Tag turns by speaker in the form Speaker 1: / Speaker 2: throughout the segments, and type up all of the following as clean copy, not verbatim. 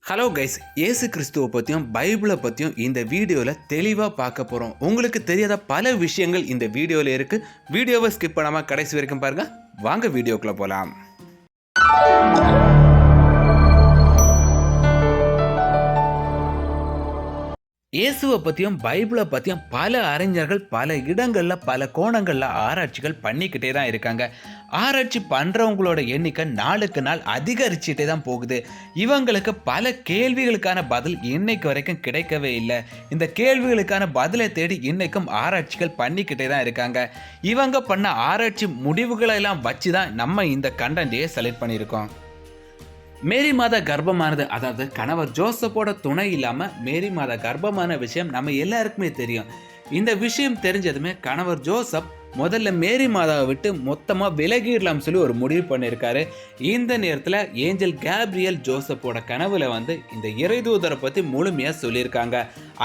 Speaker 1: Hello guys, இயேசு கிறிஸ்துவை பற்றியும் பைபிளை பற்றியும் இந்த வீடியோவில் தெளிவாக பார்க்க போகிறோம். உங்களுக்கு தெரியாத பல விஷயங்கள் இந்த வீடியோவில் இருக்குது. வீடியோவை ஸ்கிப் பண்ணாமல் கடைசி வரைக்கும் பாருங்கள். வாங்க வீடியோக்குள்ளே போகலாம். இயேசுவை பற்றியும் பைபிளை பற்றியும் பல அறிஞர்கள் பல இடங்களில் பல கோணங்களில் ஆராய்ச்சிகள் பண்ணிக்கிட்டே தான் இருக்காங்க. ஆராய்ச்சி பண்ணுறவங்களோட எண்ணிக்கை நாளுக்கு நாள் அதிகரிச்சுட்டே தான் போகுது. இவங்களுக்கு பல கேள்விகளுக்கான பதில் இன்னைக்கு வரைக்கும் கிடைக்கவே இல்லை. இந்த கேள்விகளுக்கான பதிலை தேடி இன்னைக்கும் ஆராய்ச்சிகள் பண்ணிக்கிட்டே தான் இருக்காங்க. இவங்க பண்ண ஆராய்ச்சி முடிவுகளெல்லாம் வச்சு தான் நம்ம இந்த கண்டென்ட்டையே செலக்ட் பண்ணியிருக்கோம். மேரி மாதா கர்ப்பமானது, அதாவது கணவர் ஜோசப்போட துணை இல்லாமல் மேரி மாதா கர்ப்பமான விஷயம் நம்ம எல்லாருக்குமே தெரியும். இந்த விஷயம் தெரிஞ்சதுமே கணவர் ஜோசப் முதல்ல மேரி மாதாவை விட்டு மொத்தமாக விலகிடலாம் சொல்லி ஒரு முடிவு பண்ணியிருக்காரு. இந்த நேரத்தில் ஏஞ்சல் கேப்ரியல் ஜோசப்போட கனவுல இந்த இறைதூதரை பற்றி முழுமையாக சொல்லியிருக்காங்க.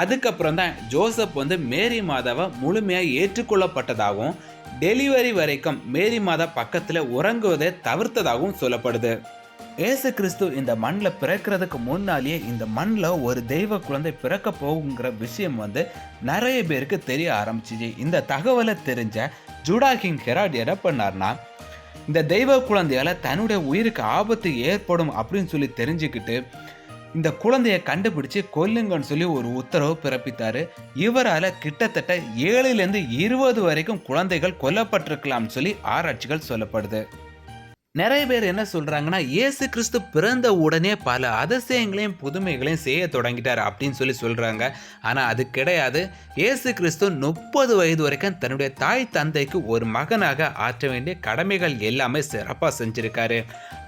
Speaker 1: அதுக்கப்புறம் தான் ஜோசப் மேரி மாதாவை முழுமையாக ஏற்றுக்கொள்ளப்பட்டதாகவும் டெலிவரி வரைக்கும் மேரி மாதா பக்கத்தில் உறங்குவதை தவிர்த்ததாகவும் சொல்லப்படுது. ஏசு கிறிஸ்து இந்த மண்ணில் பிறக்கிறதுக்கு முன்னாலேயே இந்த மண்ணில் ஒரு தெய்வ குழந்தை பிறக்க போகுங்கிற விஷயம் நிறைய பேருக்கு தெரிய ஆரம்பிச்சிச்சு. இந்த தகவலை தெரிஞ்ச ஜூடா கிங் ஹெராட் என்ன பண்ணார்னா, இந்த தெய்வ குழந்தையால் தன்னுடைய உயிருக்கு ஆபத்து ஏற்படும் அப்படின்னு சொல்லி தெரிஞ்சுக்கிட்டு இந்த குழந்தைய கண்டுபிடிச்சு கொல்லுங்கன்னு சொல்லி ஒரு உத்தரவு பிறப்பித்தாரு. இவரால் கிட்டத்தட்ட 7லேருந்து 20 வரைக்கும் குழந்தைகள் கொல்லப்பட்டிருக்கலாம் சொல்லி ஆராய்ச்சிகள் சொல்லப்படுது. நிறைய பேர் என்ன சொல்றாங்கன்னா, இயேசு கிறிஸ்து பிறந்த உடனே பல அதிசயங்களையும் புதுமைகளையும் செய்ய தொடங்கிட்டார் அப்படின்னு சொல்லி சொல்றாங்க. ஆனா அது கிடையாது. இயேசு கிறிஸ்து 30 வயது வரைக்கும் தன்னுடைய தாய் தந்தைக்கு ஒரு மகனாக ஆற்ற வேண்டிய கடமைகள் எல்லாமே சிறப்பாக செஞ்சிருக்காரு.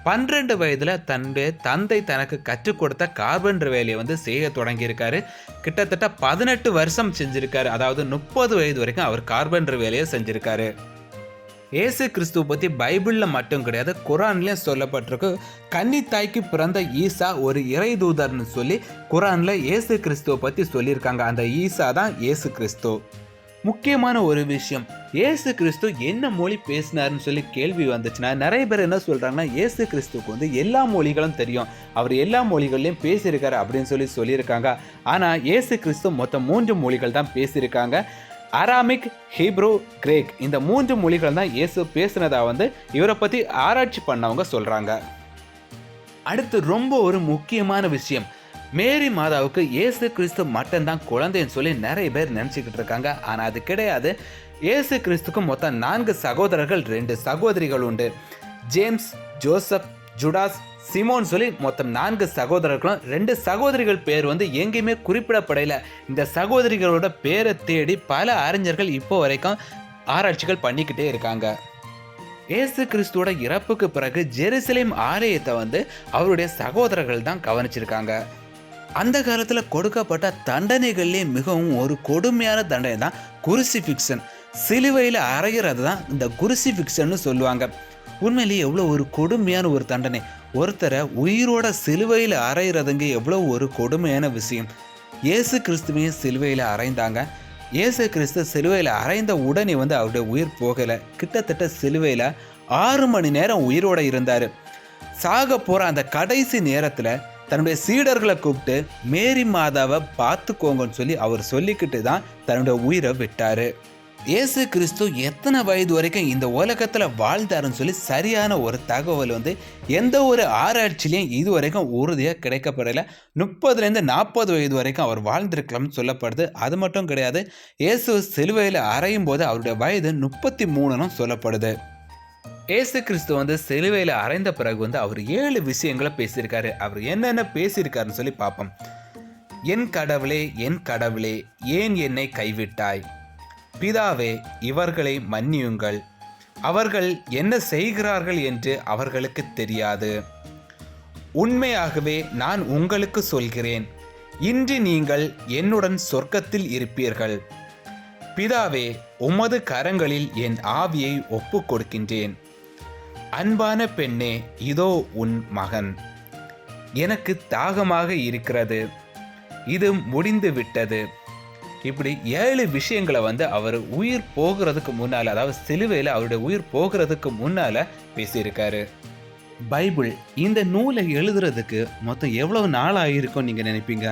Speaker 1: 12 வயதுல தன்னுடைய தந்தை தனக்கு கற்றுக் கொடுத்த கார்பெண்டர் வேலையை செய்ய தொடங்கியிருக்காரு. கிட்டத்தட்ட 18 வருஷம் செஞ்சிருக்காரு. அதாவது 30 வயது வரைக்கும் அவர் கார்பெண்டர் வேலையை செஞ்சிருக்காரு. ஏசு கிறிஸ்துவ பற்றி பைபிளில் மட்டும் கிடையாது, குரான்லேயும் சொல்லப்பட்டிருக்கு. கன்னித்தாய்க்கு பிறந்த ஈசா ஒரு இறைதூதர்னு சொல்லி குரானில் ஏசு கிறிஸ்துவ பற்றி சொல்லியிருக்காங்க. அந்த ஈசா தான் ஏசு கிறிஸ்து. முக்கியமான ஒரு விஷயம், ஏசு கிறிஸ்து என்ன மொழி பேசினார்னு சொல்லி கேள்வி வந்துச்சுன்னா, நிறைய பேர் என்ன சொல்கிறாங்கன்னா, ஏசு கிறிஸ்துவுக்கு எல்லா மொழிகளும் தெரியும், அவர் எல்லா மொழிகள்லையும் பேசியிருக்காரு அப்படின்னு சொல்லியிருக்காங்க. ஆனால் ஏசு கிறிஸ்து மொத்தம் 3 மொழிகள் தான் பேசியிருக்காங்க. அராமிக், ஹீப்ரூ, கிரேக், இந்த 3 மொழிகள் தான் இயேசு பேசினதா இவரை பற்றி ஆராய்ச்சி பண்ணவங்க சொல்கிறாங்க. அடுத்து ரொம்ப ஒரு முக்கியமான விஷயம், மேரி மாதாவுக்கு இயேசு கிறிஸ்து மட்டும்தான் குழந்தைன்னு சொல்லி நிறைய பேர் நினச்சிக்கிட்டு இருக்காங்க. ஆனால் அது கிடையாது. இயேசு கிறிஸ்துக்கு மொத்தம் 4 சகோதரர்கள், 2 சகோதரிகள் உண்டு. ஜேம்ஸ், ஜோசப், ஜுடாஸ், சிமோன் சொல்லி மொத்தம் 4 சகோதரர்களும் 2 சகோதரிகள் பேர் எங்கேயுமே குறிப்பிடப்படலை. இந்த சகோதரிகளோட பேரை தேடி பல அறிஞர்கள் இப்போ வரைக்கும் ஆராய்ச்சிகள் பண்ணிக்கிட்டே இருக்காங்க. ஏசு கிறிஸ்துவோட இறப்புக்கு பிறகு ஜெருசலேம் ஆலயத்தை அவருடைய சகோதரர்கள் தான் கவனிச்சிருக்காங்க. அந்த காலத்தில் கொடுக்கப்பட்ட தண்டனைகள்லேயே மிகவும் ஒரு கொடுமையான தண்டனை தான் குருசிஃபிக்ஷன். சிலுவையில் அறைகிறது தான் இந்த குருசிஃபிக்ஷன்னு சொல்லுவாங்க. உண்மையிலேயே எவ்வளோ ஒரு கொடுமையான ஒரு தண்டனை. ஒருத்தரை உயிரோட சிலுவையில் அறையிறதுங்க எவ்வளோ ஒரு கொடுமையான விஷயம். இயேசு கிறிஸ்துவையும் சிலுவையில் அறைந்தாங்க. இயேசு கிறிஸ்து சிலுவையில் அறைந்த உடனே அவருடைய உயிர் போகலை. கிட்டத்தட்ட சிலுவையில் 6 மணி நேரம் உயிரோடு இருந்தார். சாக போகிற அந்த கடைசி நேரத்தில் தன்னுடைய சீடர்களை கூப்பிட்டு மேரி மாதாவை பார்த்துக்கோங்கன்னு சொல்லி அவர் சொல்லிக்கிட்டு தான் தன்னுடைய உயிரை விட்டார். இயேசு கிறிஸ்து எத்தனை வயது வரைக்கும் இந்த உலகத்தில் வாழ்ந்தாருன்னு சொல்லி சரியான ஒரு தகவல் எந்த ஒரு ஆராய்ச்சிலையும் இது வரைக்கும் உறுதியாக கிடைக்கப்படலை. 30லேருந்து 40 வயது வரைக்கும் அவர் வாழ்ந்திருக்கலாம்னு சொல்லப்படுது. அது மட்டும் கிடையாது, இயேசு சிலுவையில் அறையும் போது அவருடைய வயது 33ன்னு சொல்லப்படுது. ஏசு கிறிஸ்து சிலுவையில் அறைந்த பிறகு அவர் 7 விஷயங்களை பேசியிருக்காரு. அவர் என்னென்ன பேசியிருக்காருன்னு சொல்லி பார்ப்போம். என் கடவுளே, என் கடவுளே, ஏன் என்னை கைவிட்டாய்? பிதாவே, இவர்களை மன்னியுங்கள், அவர்கள் என்ன செய்கிறார்கள் என்று அவர்களுக்கு தெரியாது. உண்மையாகவே நான் உங்களுக்கு சொல்கிறேன், இன்று நீங்கள் என்னுடன் சொர்க்கத்தில் இருப்பீர்கள். பிதாவே, உமது கரங்களில் என் ஆவியை ஒப்பு கொடுக்கின்றேன். அன்பான பெண்ணே, இதோ உன் மகன். எனக்கு தாகமாக இருக்கிறது, இது முடிந்து விட்டது. இப்படி 7 விஷயங்களை அவர் உயிர் போகிறதுக்கு முன்னால், அதாவது சிலுவையில் அவருடைய உயிர் போகிறதுக்கு முன்னால் பேசியிருக்காரு. பைபிள் இந்த நூலை எழுதுறதுக்கு மொத்தம் எவ்வளவு நாள் ஆகியிருக்கும் நீங்கள் நினைப்பீங்க?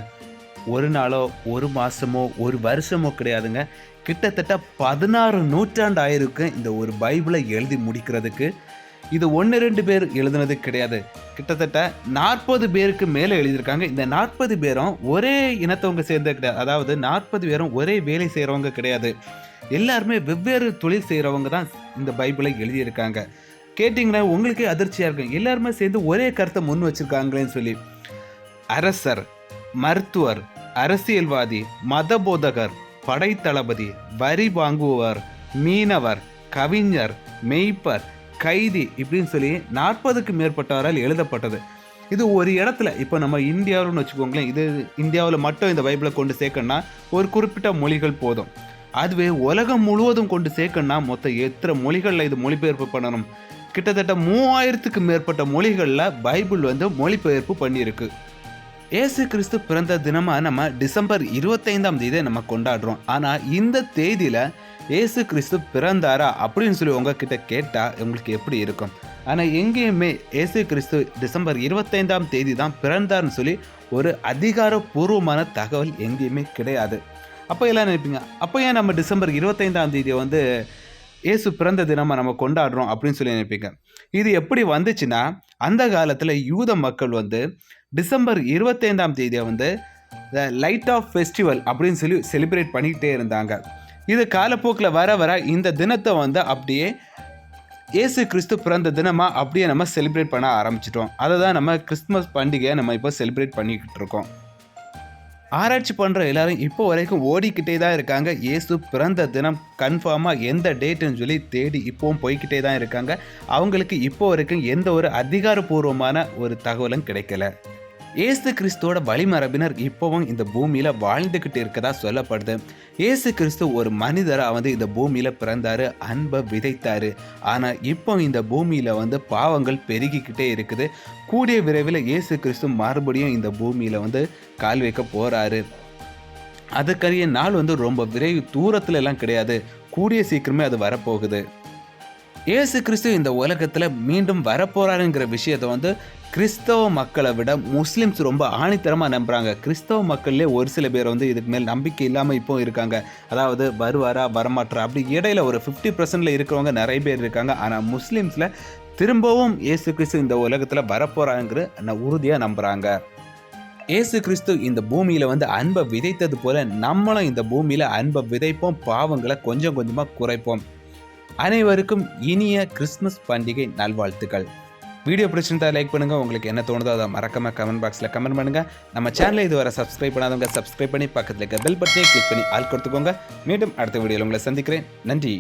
Speaker 1: ஒரு நாளோ, ஒரு மாசமோ, ஒரு வருஷமோ கிடையாதுங்க. கிட்டத்தட்ட 16 நூற்றாண்டு ஆயிருக்கு இந்த ஒரு பைபிளை எழுதி முடிக்கிறதுக்கு. இது 1, 2 பேர் எழுதுனது கிடையாது. கிட்டத்தட்ட 40 பேருக்கு மேலே எழுதியிருக்காங்க. இந்த 40 பேரும் ஒரே இனத்தவங்க சேர்ந்தது கிடையாது. அதாவது 40 பேரும் ஒரே வேலை செய்கிறவங்க கிடையாது. எல்லாருமே வெவ்வேறு தொழில் செய்கிறவங்க தான் இந்த பைபிளை எழுதியிருக்காங்க. கேட்டிங்கன்னா உங்களுக்கே அதிர்ச்சியாக இருக்கும். எல்லாருமே சேர்ந்து ஒரே கருத்தை முன் வச்சிருக்காங்களேன்னு சொல்லி. அரசர், மருத்துவர், அரசியல்வாதி, மதபோதகர், படைத்தளபதி, வரி வாங்குபவர், மீனவர், கவிஞர், மெய்ப்பர், கைதி இப்படின்னு சொல்லி 40க்கு மேற்பட்டவரால் எழுதப்பட்டது. இது ஒரு இடத்துல இப்போ நம்ம இந்தியாவில்னு வச்சுக்கோங்களேன். இது இந்தியாவில் மட்டும் இந்த பைபிளை கொண்டு சேர்க்கணும்னா ஒரு குறிப்பிட்ட மொழிகள் போதும். அதுவே உலகம் முழுவதும் கொண்டு சேர்க்கணும்னா மொத்தம் எத்தனை மொழிகளில் இது மொழிபெயர்ப்பு பண்ணணும்? கிட்டத்தட்ட 3000க்கு மேற்பட்ட மொழிகளில் பைபிள் மொழிபெயர்ப்பு பண்ணியிருக்கு. இயேசு கிறிஸ்து பிறந்த தினமாக நம்ம டிசம்பர் 25ஆம் தேதியை நம்ம கொண்டாடுறோம். ஆனால் இந்த தேதியில் இயேசு கிறிஸ்து பிறந்தாரா அப்படின்னு சொல்லி உங்ககிட்ட கேட்டால் உங்களுக்கு எப்படி இருக்கும்? ஆனால் எங்கேயுமே இயேசு கிறிஸ்து டிசம்பர் 25ஆம் தேதி தான் பிறந்தார்னு சொல்லி ஒரு அதிகாரப்பூர்வமான தகவல் எங்கேயுமே கிடையாது. அப்போ எல்லாம் நினைப்பீங்க, அப்போ ஏன் நம்ம டிசம்பர் 25ஆம் தேதியை இயேசு பிறந்த தினமாக நம்ம கொண்டாடுறோம் அப்படின்னு சொல்லி நினைப்பீங்க. இது எப்படி வந்துச்சுன்னா, அந்த காலத்தில் யூத மக்கள் டிசம்பர் 25ஆம் தேதியை த லைட் ஆஃப் ஃபெஸ்டிவல் அப்படின்னு சொல்லி செலிப்ரேட் பண்ணிக்கிட்டே இருந்தாங்க. இது காலப்போக்கில் வர வர இந்த தினத்தை அப்படியே இயேசு கிறிஸ்து பிறந்த தினமாக அப்படியே நம்ம செலிப்ரேட் பண்ண ஆரம்பிச்சிட்டோம். அதை தான் நம்ம கிறிஸ்துமஸ் பண்டிகையை நம்ம இப்போ செலிப்ரேட் பண்ணிக்கிட்டு இருக்கோம். ஆராய்ச்சி பண்ணுற எல்லாரும் இப்போ வரைக்கும் ஓடிக்கிட்டே தான் இருக்காங்க. இயேசு பிறந்த தினம் கன்ஃபார்மாக எந்த டேட்டுன்னு சொல்லி தேடி இப்போவும் போய்கிட்டே தான் இருக்காங்க. அவங்களுக்கு இப்போ வரைக்கும் எந்த ஒரு அதிகாரப்பூர்வமான ஒரு தகவலும் கிடைக்கல. இயேசு கிறிஸ்துவோட வழிமரபினர் இப்போவும் இந்த பூமியில் வாழ்ந்துக்கிட்டு இருக்கதா சொல்லப்படுது. இயேசு கிறிஸ்து ஒரு மனிதராக இந்த பூமியில் பிறந்தாரு, அன்பை விதைத்தாரு. ஆனால் இப்போ இந்த பூமியில் பாவங்கள் பெருகிக்கிட்டே இருக்குது. கூடிய விரைவில் இயேசு கிறிஸ்து மறுபடியும் இந்த பூமியில் கால் வைக்க போகிறாரு. அதுக்கரிய நாள் ரொம்ப தூரத்துல எல்லாம் கிடையாது, கூடிய சீக்கிரமே அது வரப்போகுது. இயேசு கிறிஸ்து இந்த உலகத்தில் மீண்டும் வரப்போறாருங்கிற விஷயத்தை கிறிஸ்தவ மக்களை விட முஸ்லிம்ஸ் ரொம்ப ஆணித்தரமாக நம்புகிறாங்க. கிறிஸ்தவ மக்கள்லேயே ஒரு சில பேர் இதுக்கு மேல் நம்பிக்கை இல்லாமல் இப்போ இருக்காங்க. அதாவது வருவாரா வரமாட்டாரா அப்படி இடையில ஒரு 50%ல் இருக்கிறவங்க நிறைய பேர் இருக்காங்க. ஆனால் முஸ்லிம்ஸில் திரும்பவும் இயேசு கிறிஸ்து இந்த உலகத்தில் வரப்போறாங்கிற உறுதியாக நம்புகிறாங்க. இயேசு கிறிஸ்து இந்த பூமியில் அன்பை விதைத்தது போல நம்மளும் இந்த பூமியில் அன்பை விதைப்போம், பாவங்களை கொஞ்சம் கொஞ்சமாக குறைப்போம். அனைவருக்கும் இனிய கிறிஸ்துமஸ் பண்டிகை நல்வாழ்த்துக்கள். வீடியோ பிடிச்சிருந்தா லைக் பண்ணுங்கள். உங்களுக்கு என்ன தோணுதோ அதை மறக்காம கமெண்ட் பாக்ஸில் கமெண்ட் பண்ணுங்கள். நம்ம சேனலை இதுவரை சப்ஸ்கிரைப் பண்ணாதவங்க சப்ஸ்கிரைப் பண்ணி பக்கத்தில் இருக்க பெல் பட்டனை கிளிக் பண்ணி ஆல் கொடுத்துக்கோங்க. மீண்டும் அடுத்த வீடியோவில் உங்களை சந்திக்கிறேன். நன்றி.